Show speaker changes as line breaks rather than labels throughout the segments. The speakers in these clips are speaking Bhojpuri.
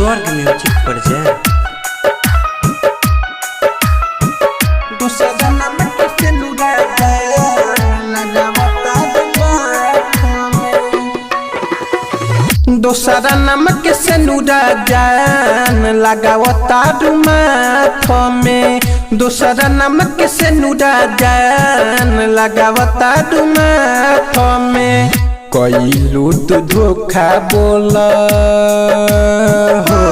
स्वर्ग म्यूजिक पर जाए।
दोसरा नमक से नूरा जान लगावता माथ में। दोसरा नमक से नूरा जान लगावता माथ में। कइलू तू धोखा बोल हो,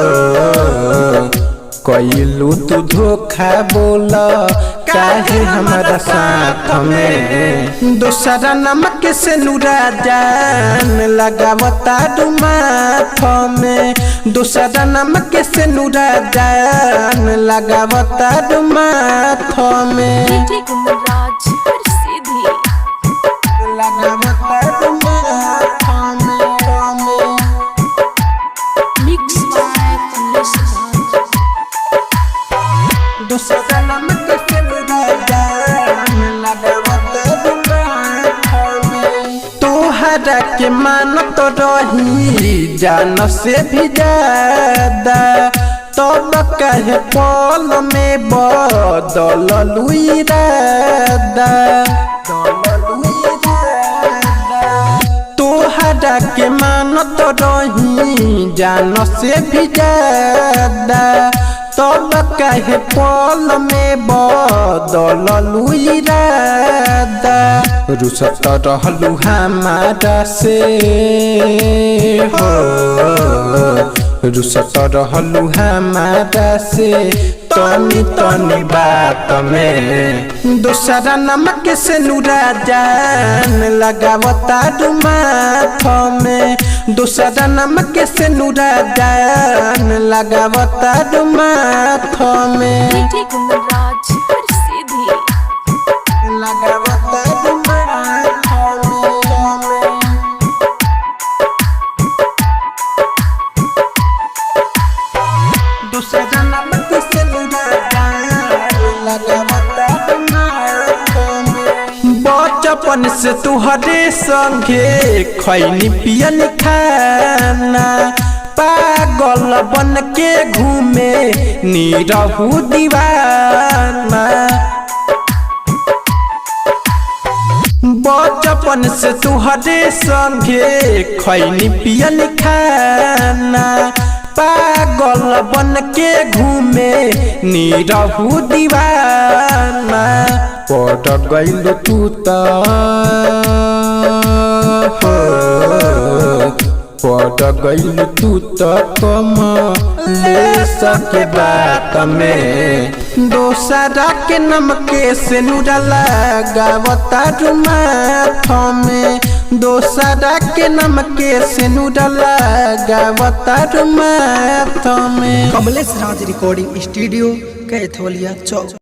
कइलू तू धोखा बोल काहे हमारा साथ में। दोसरा नमक से नूरा जान लगावता माथ में। दोसरा नमक से नूरा जान लगावता माथ में। तोहरा के मानत रही जान से भी ज्यादा, तब कहे पल में बदललू इरादा। तोहरा के मानत रही जान से भी ज्यादा, तब कहे पल में बदललू इरादा। रुसत रहलू हमारा से हो, रुसत रहलू हमारा से तनी तनी बात में। दोसरा नमक से नूरा जान लगावता माथ में। दोसरा नमक से नूरा जान लगावता माथ में। बचपन से तुहरे संगे खैनी पियन खाना, पागल बन के घूमे नीरहू दीवाना। बचपन से तुहरे संगे खैनी पियन खाना, पागल बन के घूमे नीरहू दीवाना। पड़ गइल तू तो हो, पड़ गइल तू तो कम ले सके बात में। दोसरा के नमक से नूरा लगावता माथ में। दोसरा के नमक से नूरा लगावता माथ में।
कमलेश राज रिकॉर्डिंग स्टूडियो कैथोलिया चौक।